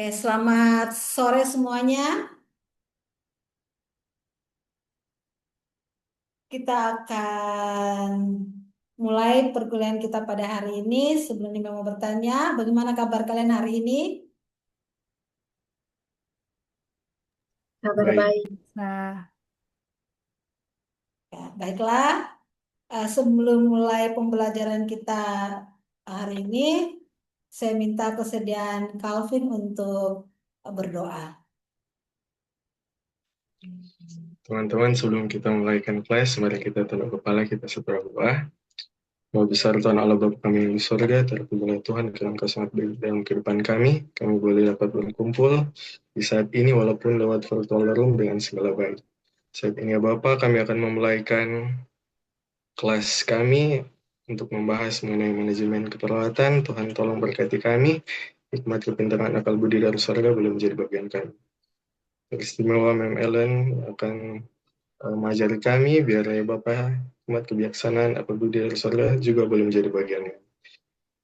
Selamat sore semuanya. Kita akan mulai perkuliahan kita pada hari ini. Sebelumnya mau bertanya, bagaimana kabar kalian hari ini? Kabar Baik, baik. Nah, Ya, baiklah. Sebelum mulai pembelajaran kita hari ini, saya minta kesediaan Calvin untuk berdoa. teman-teman, sebelum kita mulaikan kelas, mari kita tunduk kepala, kita berdoa. Maha besar Tuhan Allah Bapa kami yang di surga, terpujilah Tuhan karena Engkau sangat baik dalam kehidupan kami. Kami boleh dapat berkumpul di saat ini walaupun lewat virtual room dengan segala baik. Saat ini ya Bapak, kami akan memulaikan kelas kami untuk membahas mengenai manajemen keperawatan. Tuhan tolong berkati kami, hikmat kepintaran akal budi dari surga boleh menjadi bagian kami. Teristimewa Mem Ellen akan mengajari kami, biar ya Bapak, hikmat kebijaksanaan, apa budi dari surga juga boleh menjadi bagiannya.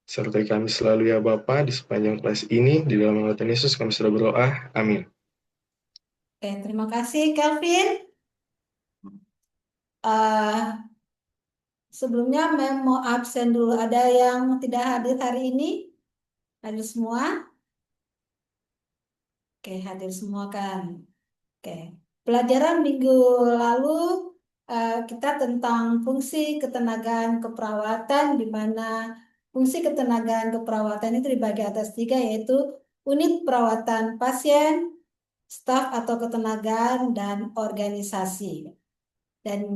Sertai kami selalu ya Bapa di sepanjang kelas ini, di dalam nama Tuhan Yesus kami sudah berdoa. Amin. Oke, terima kasih Calvin. Eh, Sebelumnya Mem mau absen dulu. Ada yang tidak hadir hari ini? Hadir semua? Oke, hadir semua kan? Oke. Pelajaran minggu lalu kita tentang fungsi ketenagaan keperawatan, di mana fungsi ketenagaan keperawatan itu dibagi atas tiga, yaitu unit perawatan pasien, staf atau ketenagaan, dan organisasi. Dan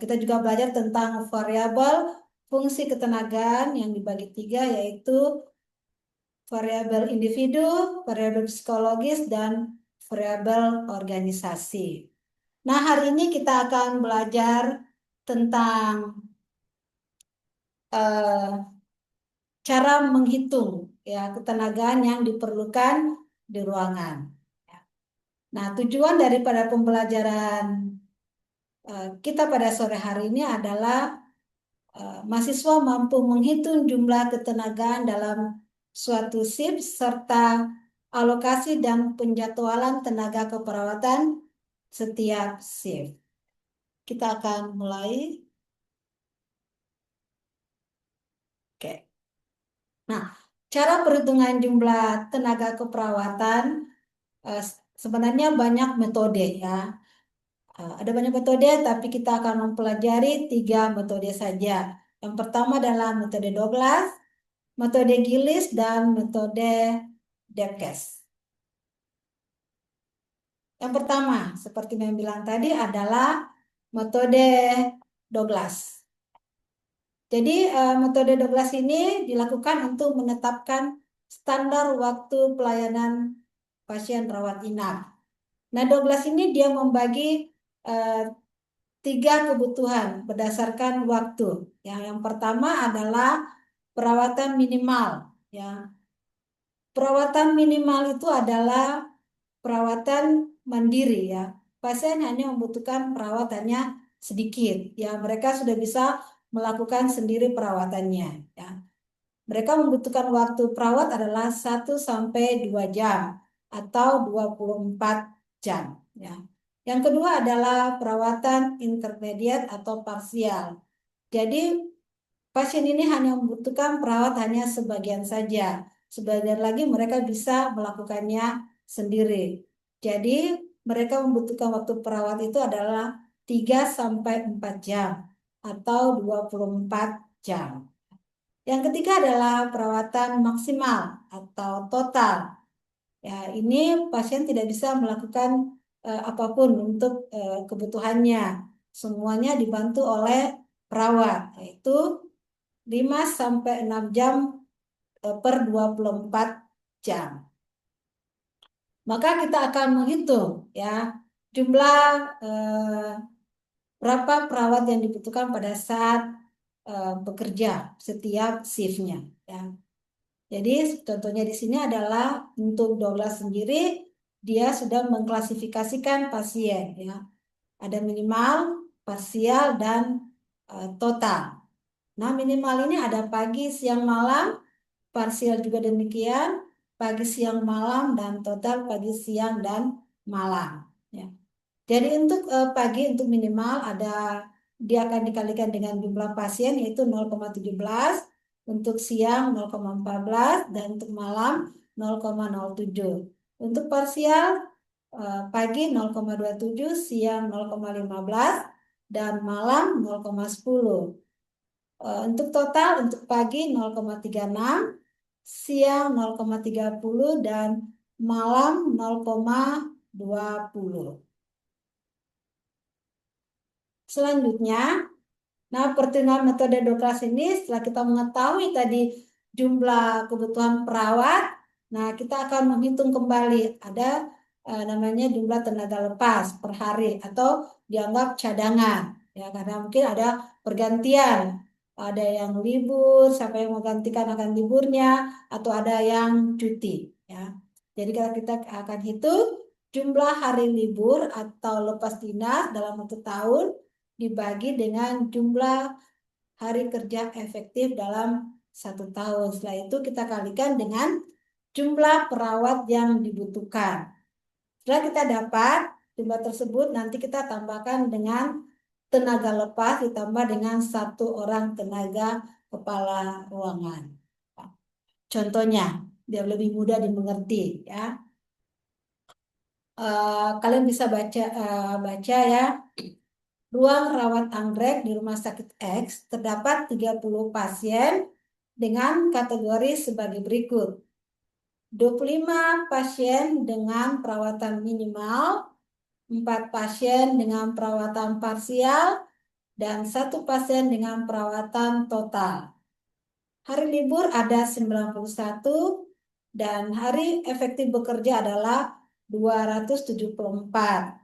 kita juga belajar tentang variabel fungsi ketenagaan yang dibagi tiga, yaitu variabel individu, variabel psikologis, dan variabel organisasi. Nah, hari ini kita akan belajar tentang cara menghitung ya ketenagaan yang diperlukan di ruangan. Nah, tujuan daripada pembelajaran kita pada sore hari ini adalah mahasiswa mampu menghitung jumlah ketenagaan dalam suatu shift serta alokasi dan penjadwalan tenaga keperawatan setiap shift. Kita akan mulai. Oke. Nah, cara perhitungan jumlah tenaga keperawatan sebenarnya banyak metode ya. Ada banyak metode, tapi kita akan mempelajari 3 metode saja. Yang pertama adalah metode Douglas, metode Gillis, dan metode Debkes. Yang pertama, seperti yang bilang tadi, adalah metode Douglas. Jadi metode Douglas ini dilakukan untuk menetapkan standar waktu pelayanan pasien rawat inap. Nah, Douglas ini dia membagi eh, 3 kebutuhan berdasarkan waktu. Yang pertama adalah perawatan minimal. Ya, perawatan minimal itu adalah perawatan mandiri ya. Pasien hanya membutuhkan perawatannya sedikit. Ya, mereka sudah bisa melakukan sendiri perawatannya. Ya. Mereka membutuhkan waktu perawat adalah 1 sampai 2 jam atau 24 jam. Ya. Yang kedua adalah perawatan intermediate atau parsial. Jadi pasien ini hanya membutuhkan perawat hanya sebagian saja. Sebagian lagi mereka bisa melakukannya sendiri. Jadi mereka membutuhkan waktu perawat itu adalah 3 sampai 4 jam atau 24 jam. Yang ketiga adalah perawatan maksimal atau total. Ya, ini pasien tidak bisa melakukan apapun untuk kebutuhannya. Semuanya dibantu oleh perawat, yaitu 5 sampai 6 jam per 24 jam. Maka kita akan menghitung ya jumlah berapa perawat yang dibutuhkan pada saat bekerja setiap shiftnya. Ya. Jadi contohnya di sini adalah untuk Douglas sendiri dia sudah mengklasifikasikan pasien ya. Ada minimal, parsial, dan total. Nah, minimal ini ada pagi, siang, malam, parsial juga demikian, pagi, siang, malam, dan total pagi, siang, dan malam. Ya. Jadi untuk pagi untuk minimal dia akan dikalikan dengan jumlah pasien yaitu 0,17, untuk siang 0,14, dan untuk malam 0,07. Untuk parsial pagi 0,27, siang 0,15, dan malam 0,10. Untuk total untuk pagi 0,36, siang 0,30, dan malam 0,20. Selanjutnya, nah pertimbangan metode Douglas ini setelah kita mengetahui tadi jumlah kebutuhan perawat, nah kita akan menghitung kembali ada namanya jumlah tenaga lepas per hari atau dianggap cadangan ya karena mungkin ada pergantian, ada yang libur, siapa yang menggantikan akan liburnya atau ada yang cuti ya. Jadi kita akan hitung jumlah hari libur atau lepas dinas dalam 1 tahun dibagi dengan jumlah hari kerja efektif dalam 1 tahun. Setelah itu kita kalikan dengan jumlah perawat yang dibutuhkan. Setelah kita dapat jumlah tersebut, nanti kita tambahkan dengan tenaga lepas ditambah dengan 1 orang tenaga kepala ruangan. Contohnya, biar lebih mudah dimengerti ya. Kalian bisa baca ya. Ruang rawat anggrek di Rumah Sakit X terdapat 30 pasien dengan kategori sebagai berikut. 25 pasien dengan perawatan minimal, 4 pasien dengan perawatan parsial, dan 1 pasien dengan perawatan total. Hari libur ada 91 dan hari efektif bekerja adalah 274.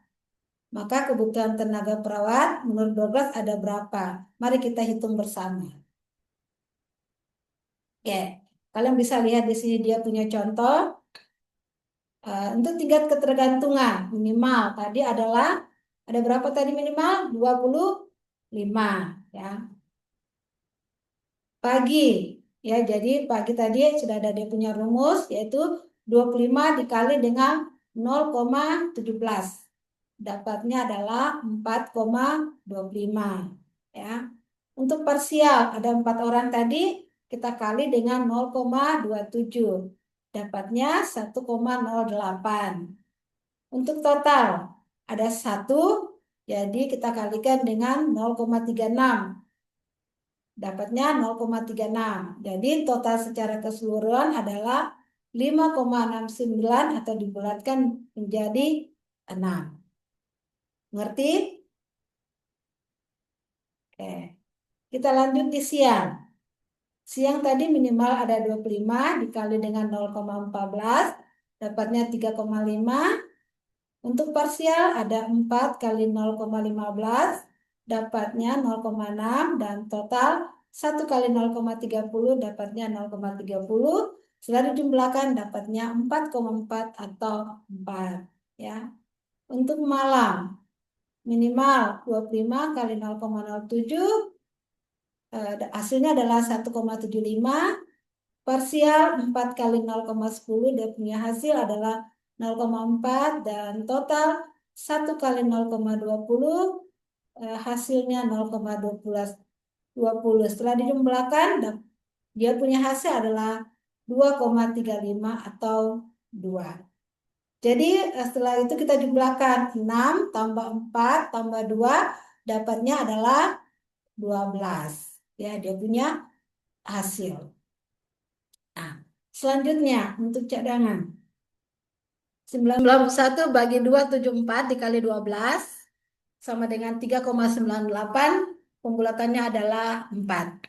Maka kebutuhan tenaga perawat menurut Douglas ada berapa? Mari kita hitung bersama. Oke, kalian bisa lihat di sini dia punya contoh. Untuk tingkat ketergantungan minimal tadi adalah ada berapa tadi minimal? 25 ya. Pagi ya, jadi pagi tadi sudah ada dia punya rumus yaitu 25 dikali dengan 0,17. Dapatnya adalah 4,25 ya. Untuk parsial ada 4 orang tadi kita kali dengan 0,27. Dapatnya 1,08. Untuk total ada 1, jadi kita kalikan dengan 0,36. Dapatnya 0,36. Jadi total secara keseluruhan adalah 5,69 atau dibulatkan menjadi 6. Ngerti? Oke. Kita lanjut di siang. Siang tadi minimal ada 25 dikali dengan 0,14, dapatnya 3,5. Untuk parsial ada 4 kali 0,15, dapatnya 0,6, dan total 1 kali 0,30 dapatnya 0,30. Setelah dijumlahkan dapatnya 4,4 atau 4. Ya. Untuk malam minimal 25 kali 0,07, hasilnya adalah 1,75. Parsial 4 kali 0,10, dia punya hasil adalah 0,4, dan total 1 kali 0,20, hasilnya 0,20. Setelah dijumlahkan dia punya hasil adalah 2,35 atau 2. Jadi setelah itu kita jumlahkan 6 tambah 4 tambah 2 dapatnya adalah 12. Ya, dia punya hasil. Nah, selanjutnya untuk cadangan. 91 bagi 274 dikali 12 sama dengan 3,98. Pembulatannya adalah 4.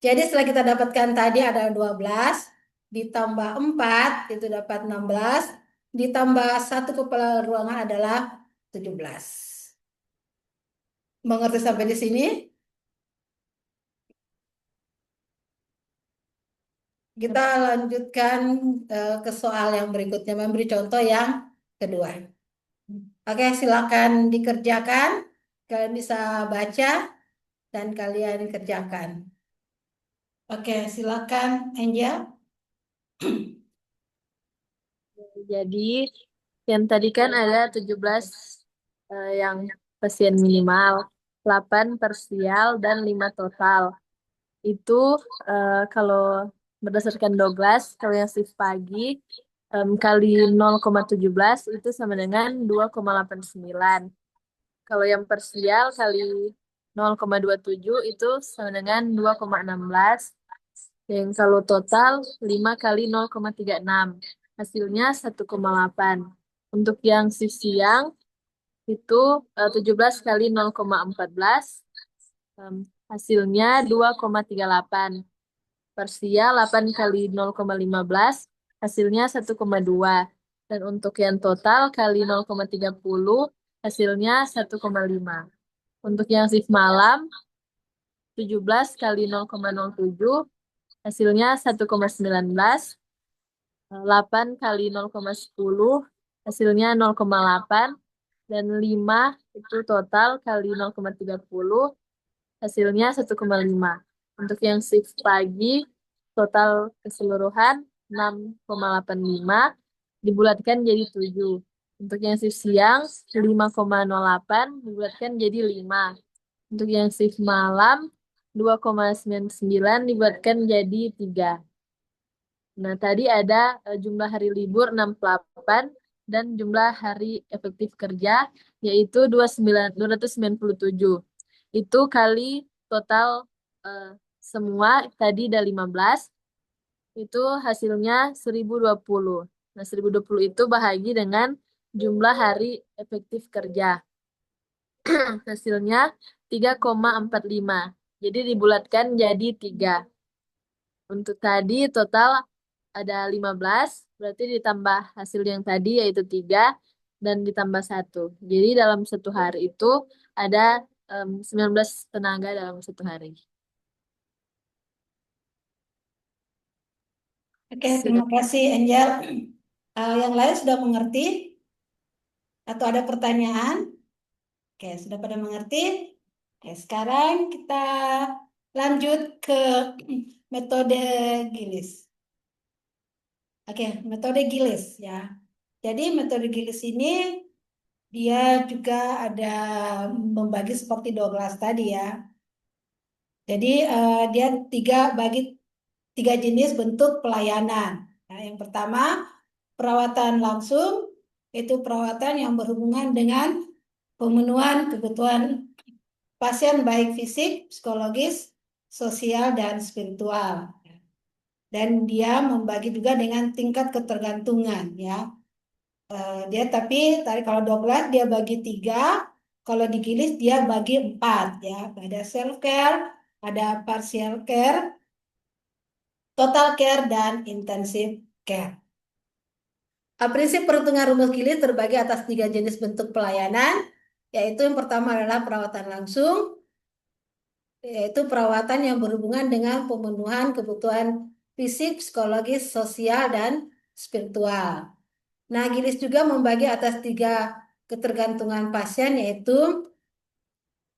Jadi setelah kita dapatkan tadi ada 12 ditambah 4 itu dapat 16, ditambah 1 kepala ruangan adalah 17. Mengerti sampai di sini? Kita lanjutkan ke soal yang berikutnya, memberi contoh yang kedua. Oke, silakan dikerjakan. Kalian bisa baca dan kalian kerjakan. Oke, silakan Angel. Jadi yang tadi kan ada 17 yang pasien minimal, 8 parsial dan 5 total. Itu kalau berdasarkan Douglas, kalau yang shift pagi kali 0,17 itu sama dengan 2,89. Kalau yang parsial kali 0,27 itu sama dengan 2,16. Yang kalau total 5 kali 0,36. Hasilnya 1,8. Untuk yang shift siang itu 17 kali 0,14. Hasilnya 2,38. Parsial 8 kali 0,15. Hasilnya 1,2. Dan untuk yang total kali 0,30. Hasilnya 1,5. Untuk yang shift malam 17 kali 0,07. Hasilnya 1,19. 8 kali 0,10 hasilnya 0,8 dan 5 itu total kali 0,30 hasilnya 1,5. Untuk yang shift pagi total keseluruhan 6,85 dibulatkan jadi 7. Untuk yang shift siang 5,08 dibulatkan jadi 5. Untuk yang shift malam 2,99 dibulatkan jadi 3. Nah, tadi ada jumlah hari libur 68 dan jumlah hari efektif kerja yaitu 297. Itu kali total eh, semua tadi ada 15, itu hasilnya 1020. Nah, 1020 itu bahagi dengan jumlah hari efektif kerja. Hasilnya 3,45. Jadi dibulatkan jadi 3. Untuk tadi total ada 15, berarti ditambah hasil yang tadi yaitu 3, dan ditambah 1. Jadi dalam satu hari itu ada 19 tenaga dalam satu hari. Oke, Sudah. terima kasih Angel. Yang lain sudah mengerti atau ada pertanyaan? Oke, sudah pada mengerti? Oke, sekarang kita lanjut ke metode Gilis. Oke, metode Gilis ya. Jadi metode Gilis ini dia juga ada membagi seperti 12 tadi ya. Jadi dia bagi tiga jenis bentuk pelayanan. Nah, yang pertama perawatan langsung, itu perawatan yang berhubungan dengan pemenuhan kebutuhan pasien baik fisik, psikologis, sosial, dan spiritual. Dan dia membagi juga dengan tingkat ketergantungan ya. Dia tapi tadi kalau 12 dia bagi 3, kalau digilis dia bagi 4 ya. Ada self care, ada partial care, total care, dan intensive care. Prinsip perhitungan rumus Gilis terbagi atas 3 jenis bentuk pelayanan, yaitu yang pertama adalah perawatan langsung, yaitu perawatan yang berhubungan dengan pemenuhan kebutuhan fisik, psikologis, sosial, dan spiritual. Nah, Gilis juga membagi atas 3 ketergantungan pasien, yaitu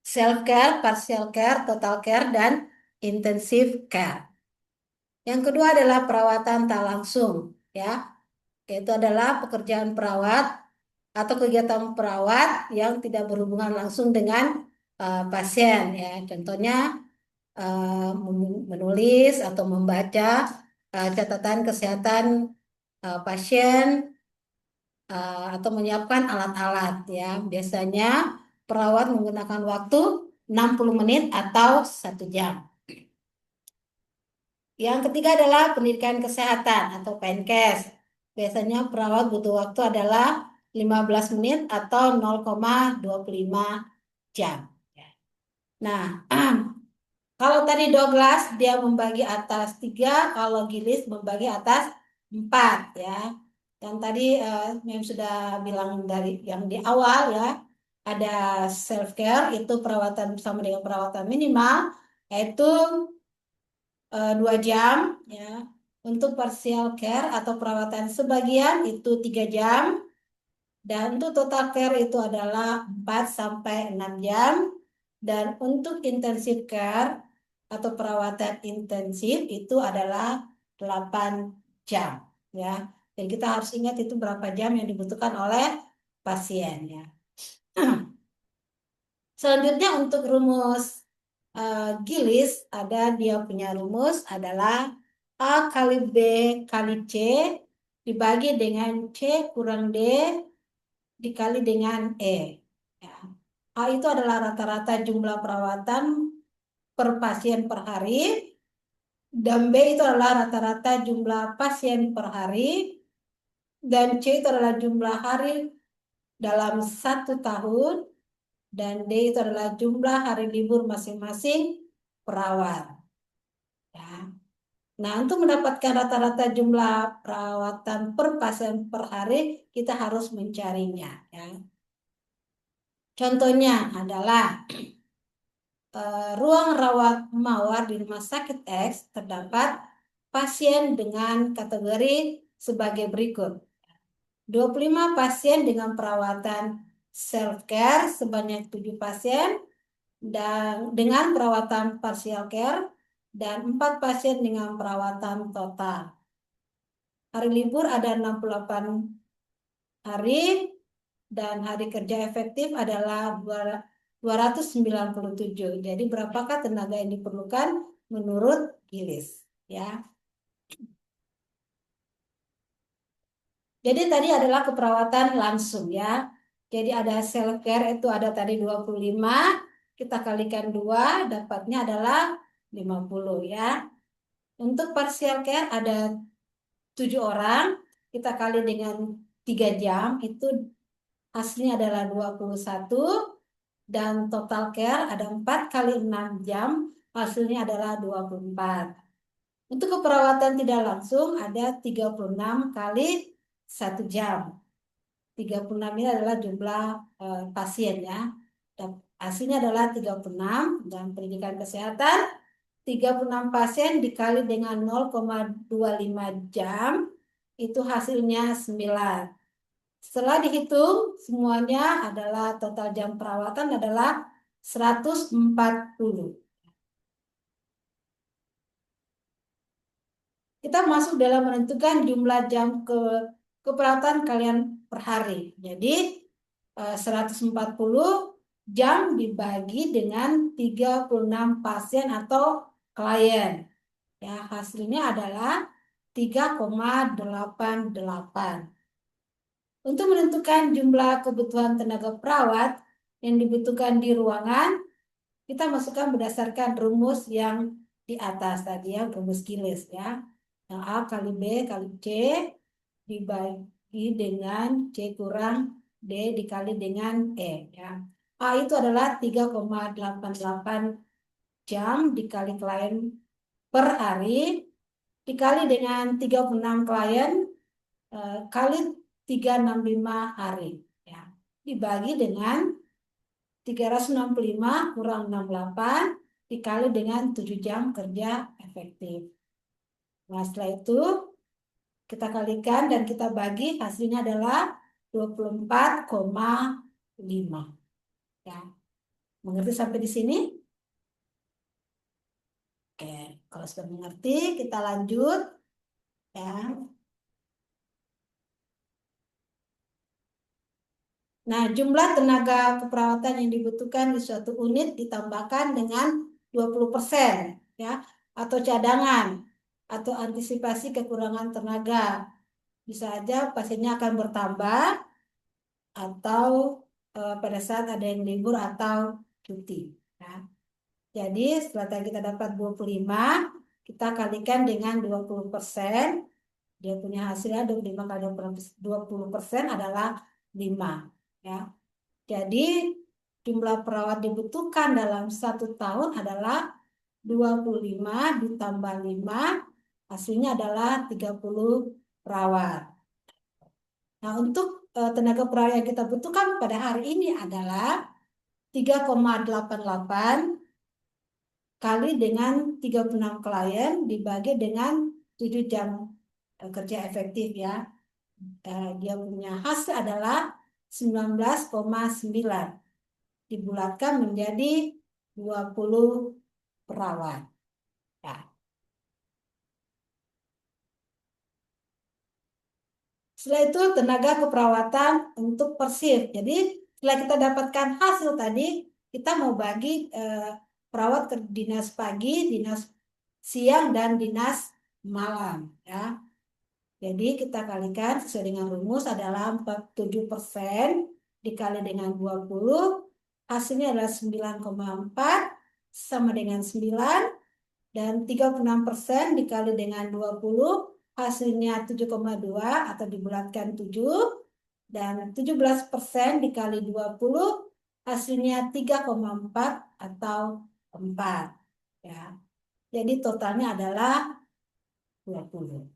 self-care, partial care, total care, dan intensive care. Yang kedua adalah perawatan tak langsung, ya, yaitu adalah pekerjaan perawat atau kegiatan perawat yang tidak berhubungan langsung dengan pasien, ya. Contohnya menulis atau membaca catatan kesehatan pasien atau menyiapkan alat-alat ya. Biasanya perawat menggunakan waktu 60 menit atau 1 jam. Yang ketiga adalah pendidikan kesehatan atau PNKes. Biasanya perawat butuh waktu adalah 15 menit atau 0,25 jam. Nah, kalau tadi Douglas dia membagi atas 3, kalau Gilis membagi atas 4 ya. Dan tadi Mem sudah bilang dari yang di awal ya, ada self care itu perawatan bersama dengan perawatan minimal, yaitu 2 jam ya. Untuk partial care atau perawatan sebagian itu 3 jam. Dan untuk total care itu adalah 4 sampai 6 jam. Dan untuk intensive care atau perawatan intensif itu adalah 8 jam ya. Dan kita harus ingat itu berapa jam yang dibutuhkan oleh pasien ya. Selanjutnya untuk rumus Gillis dia punya rumus adalah A kali B kali C dibagi dengan C kurang D dikali dengan E. Ya. A itu adalah rata-rata jumlah perawatan per pasien per hari. Dan B itu adalah rata-rata jumlah pasien per hari. Dan C itu adalah jumlah hari dalam 1 tahun. Dan D itu adalah jumlah hari libur masing-masing perawat. Ya. Nah, untuk mendapatkan rata-rata jumlah perawatan per pasien per hari, kita harus mencarinya. Ya. Contohnya adalah ruang rawat mawar di Rumah Sakit X terdapat pasien dengan kategori sebagai berikut. 25 pasien dengan perawatan self-care sebanyak 7 pasien, dan dengan perawatan partial care, dan 4 pasien dengan perawatan total. Hari libur ada 68 hari, dan hari kerja efektif adalah 297. Jadi berapakah tenaga yang diperlukan menurut Gillis? Ya. Jadi tadi adalah keperawatan langsung ya. Jadi ada self care itu ada tadi 25, kita kalikan 2, dapatnya adalah 50 ya. Untuk partial care ada 7 orang, kita kali dengan 3 jam, itu hasilnya adalah 21. Dan total care ada 4 kali 6 jam, hasilnya adalah 24. Untuk keperawatan tidak langsung ada 36 kali 1 jam. 36 ini adalah jumlah pasien ya. Dan hasilnya adalah 36, dan pendidikan kesehatan 36 pasien dikali dengan 0,25 jam, itu hasilnya 9. Setelah dihitung semuanya adalah total jam perawatan adalah 140. Kita masuk dalam menentukan jumlah jam keperawatan kalian per hari. Jadi 140 jam dibagi dengan 36 pasien atau klien. Ya, hasilnya adalah 3,88. Untuk menentukan jumlah kebutuhan tenaga perawat yang dibutuhkan di ruangan, kita masukkan berdasarkan rumus yang di atas tadi ya, rumus Gillis ya. Yang A kali B kali C dibagi dengan C kurang D dikali dengan E ya. A itu adalah 3,88 jam dikali klien per hari dikali dengan 36 klien kali 365 hari ya. Dibagi dengan 365 kurang 68 dikali dengan 7 jam kerja efektif. Nah, setelah itu kita kalikan dan kita bagi, hasilnya adalah 24,5. Ya. Mengerti sampai di sini? Oke, kalau sudah mengerti, kita lanjut. Ya. Nah, jumlah tenaga keperawatan yang dibutuhkan di suatu unit ditambahkan dengan 20% ya, atau cadangan atau antisipasi kekurangan tenaga. Bisa aja pasiennya akan bertambah atau pada saat ada yang libur atau cuti ya. Jadi setelah tadi kita dapat 25, kita kalikan dengan 20%. Dia punya hasilnya 25 kali 20% adalah 5 ya. Jadi jumlah perawat dibutuhkan dalam 1 tahun adalah 25 ditambah 5, hasilnya adalah 30 perawat. Nah, untuk tenaga perawat yang kita butuhkan pada hari ini adalah 3,88 kali dengan 36 klien dibagi dengan 7 jam kerja efektif ya. Dia punya hasil adalah 19,9 dibulatkan menjadi 20 perawat. Ya. Setelah itu tenaga keperawatan untuk persif. Jadi setelah kita dapatkan hasil tadi, kita mau bagi perawat ke dinas pagi, dinas siang, dan dinas malam. Ya. Jadi kita kalikan sesuai dengan rumus adalah 47% dikali dengan 20, hasilnya adalah 9,4 sama dengan 9, dan 36% dikali dengan 20, hasilnya 7,2 atau dibulatkan 7, dan 17% dikali 20, hasilnya 3,4 atau 4. Ya. Jadi totalnya adalah 20.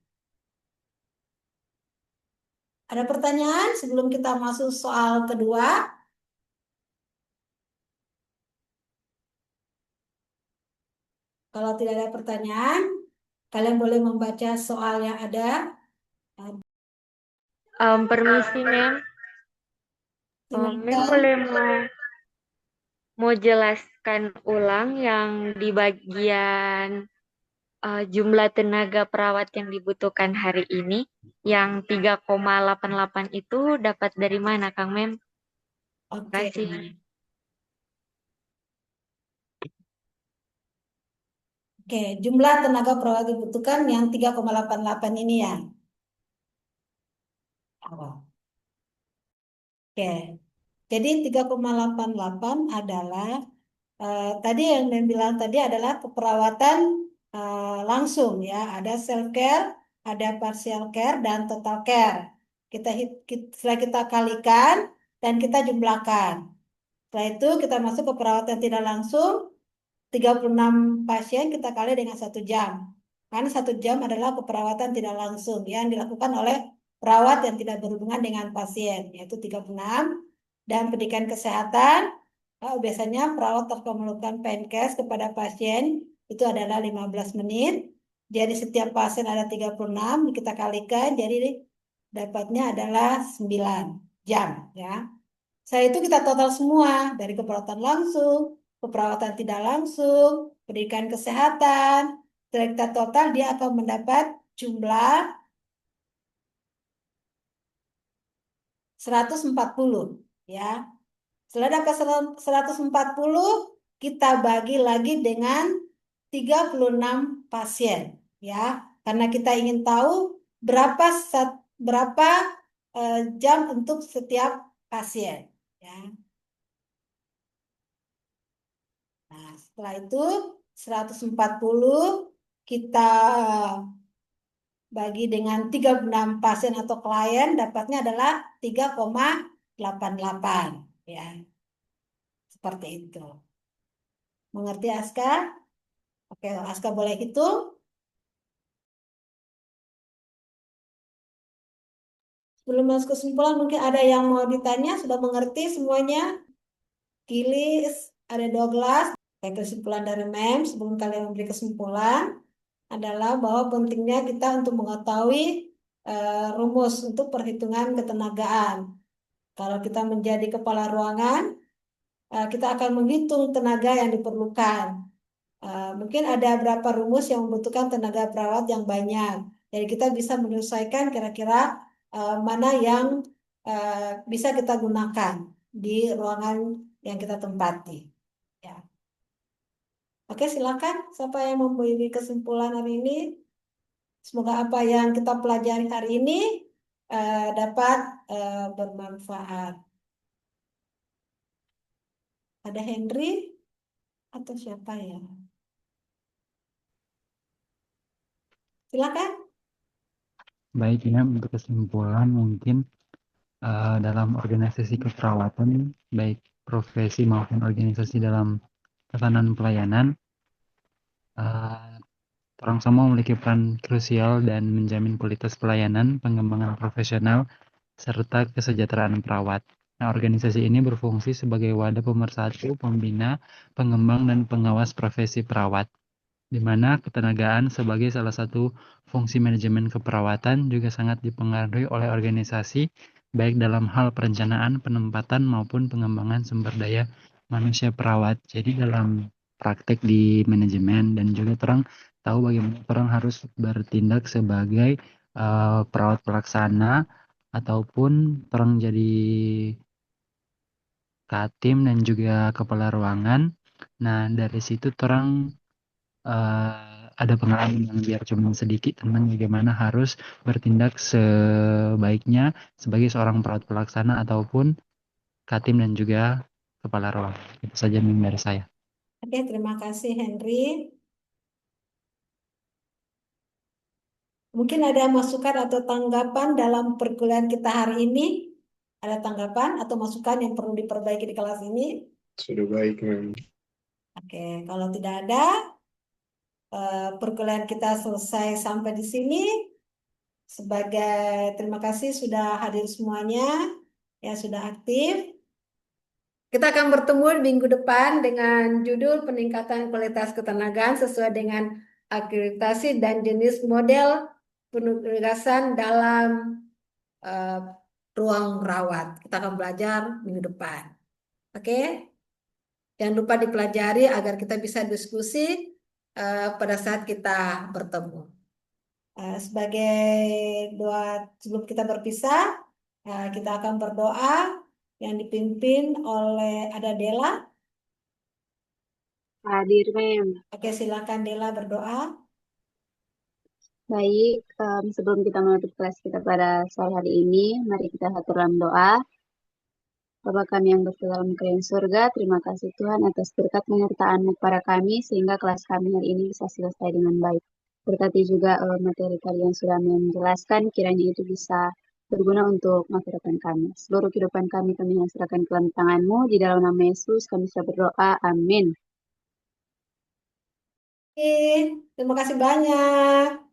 Ada pertanyaan sebelum kita masuk soal kedua? Kalau tidak ada pertanyaan, kalian boleh membaca soal yang ada. Permisi, Mem. Mem Silakan. boleh mau jelaskan ulang yang di bagian jumlah tenaga perawat yang dibutuhkan hari ini, yang 3,88 itu dapat dari mana, Kang Mem? Oke. Kasih. Oke, jumlah tenaga perawat dibutuhkan yang 3,88 ini ya. Awal. Oke. Jadi 3,88 adalah tadi yang saya bilang tadi adalah keperawatan langsung ya. Ada self care, ada partial care, dan total care. Setelah kita kalikan dan kita jumlahkan. Setelah itu kita masuk ke perawatan tidak langsung. 36 pasien kita kali dengan 1 jam. Karena 1 jam adalah keperawatan tidak langsung yang dilakukan oleh perawat yang tidak berhubungan dengan pasien, yaitu 36. Dan pendidikan kesehatan, biasanya perawat akan melakukan PNKes kepada pasien, itu adalah 15 menit. Jadi setiap pasien ada 36, kita kalikan, jadi dapatnya adalah 9 jam. Ya. Setelah itu kita total semua, dari keperawatan langsung, keperawatan tidak langsung, pendidikan kesehatan. Setelah kita total, dia akan mendapat jumlah 140. Ya. Setelah dapat 140, kita bagi lagi dengan 36 pasien. Ya. Karena kita ingin tahu berapa jam untuk setiap pasien. Ya. Nah, setelah itu 140 kita bagi dengan 36 pasien atau klien, dapatnya adalah 3,88. Ya. Seperti itu. Mengerti Aska? Oke, Aska boleh hitung. Sebelum masuk kesimpulan, mungkin ada yang mau ditanya, sudah mengerti semuanya? Kilis, ada Douglas. Kesimpulan dari MEM sebelum kalian memberi kesimpulan adalah bahwa pentingnya kita untuk mengetahui rumus untuk perhitungan ketenagaan. Kalau kita menjadi kepala ruangan, kita akan menghitung tenaga yang diperlukan. Mungkin ada beberapa rumus yang membutuhkan tenaga perawat yang banyak. Jadi kita bisa menyelesaikan kira-kira mana yang bisa kita gunakan di ruangan yang kita tempati. Ya. Oke, silakan. Siapa yang memberi kesimpulan hari ini? Semoga apa yang kita pelajari hari ini dapat bermanfaat. Ada Henry atau siapa ya? Silakan. Baik, ya, untuk kesimpulan mungkin dalam organisasi keperawatan, baik profesi maupun organisasi dalam tatanan pelayanan, orang semua memiliki peran krusial dan menjamin kualitas pelayanan, pengembangan profesional, serta kesejahteraan perawat. Nah, organisasi ini berfungsi sebagai wadah pemersatu, pembina, pengembang, dan pengawas profesi perawat, di mana ketenagaan sebagai salah satu fungsi manajemen keperawatan juga sangat dipengaruhi oleh organisasi, baik dalam hal perencanaan, penempatan, maupun pengembangan sumber daya manusia perawat. Jadi dalam praktek di manajemen dan juga orang tahu bagaimana orang harus bertindak sebagai perawat pelaksana ataupun orang jadi katim dan juga kepala ruangan. Nah, dari situ orang ada pengalaman yang biar cuma sedikit tentang bagaimana harus bertindak sebaiknya sebagai seorang perawat pelaksana ataupun katim dan juga kepala ruangan. Itu saja dari saya. Oke, terima kasih Henry. Mungkin ada masukan atau tanggapan dalam perkuliahan kita hari ini? Ada tanggapan atau masukan yang perlu diperbaiki di kelas ini? Sudah baik, Mem. Oke, kalau tidak ada, perkuliahan kita selesai sampai di sini. Sebagai terima kasih sudah hadir semuanya, ya sudah aktif. Kita akan bertemu minggu depan dengan judul peningkatan kualitas ketenagaan sesuai dengan akreditasi dan jenis model penugasan dalam ruang rawat. Kita akan belajar minggu depan. Oke? Jangan lupa dipelajari agar kita bisa diskusi pada saat kita bertemu. Sebagai doa sebelum kita berpisah, kita akan berdoa yang dipimpin oleh ada Dela. Hadir, Mem. Oke, silakan Dela berdoa. Baik, sebelum kita menutup kelas kita pada sore hari ini, mari kita atur dalam doa. Bapa kami yang berdalam kerajaan surga, terima kasih Tuhan atas berkat penyertaan-Mu kepada kami, sehingga kelas kami hari ini bisa selesai dengan baik. Berkati juga materi tadi yang sudah menjelaskan, kiranya itu bisa berguna untuk masa depan kami. Seluruh kehidupan kami yang serahkan ke dalam tangan-Mu, di dalam nama Yesus kami sudah berdoa, amin. Oke, terima kasih banyak.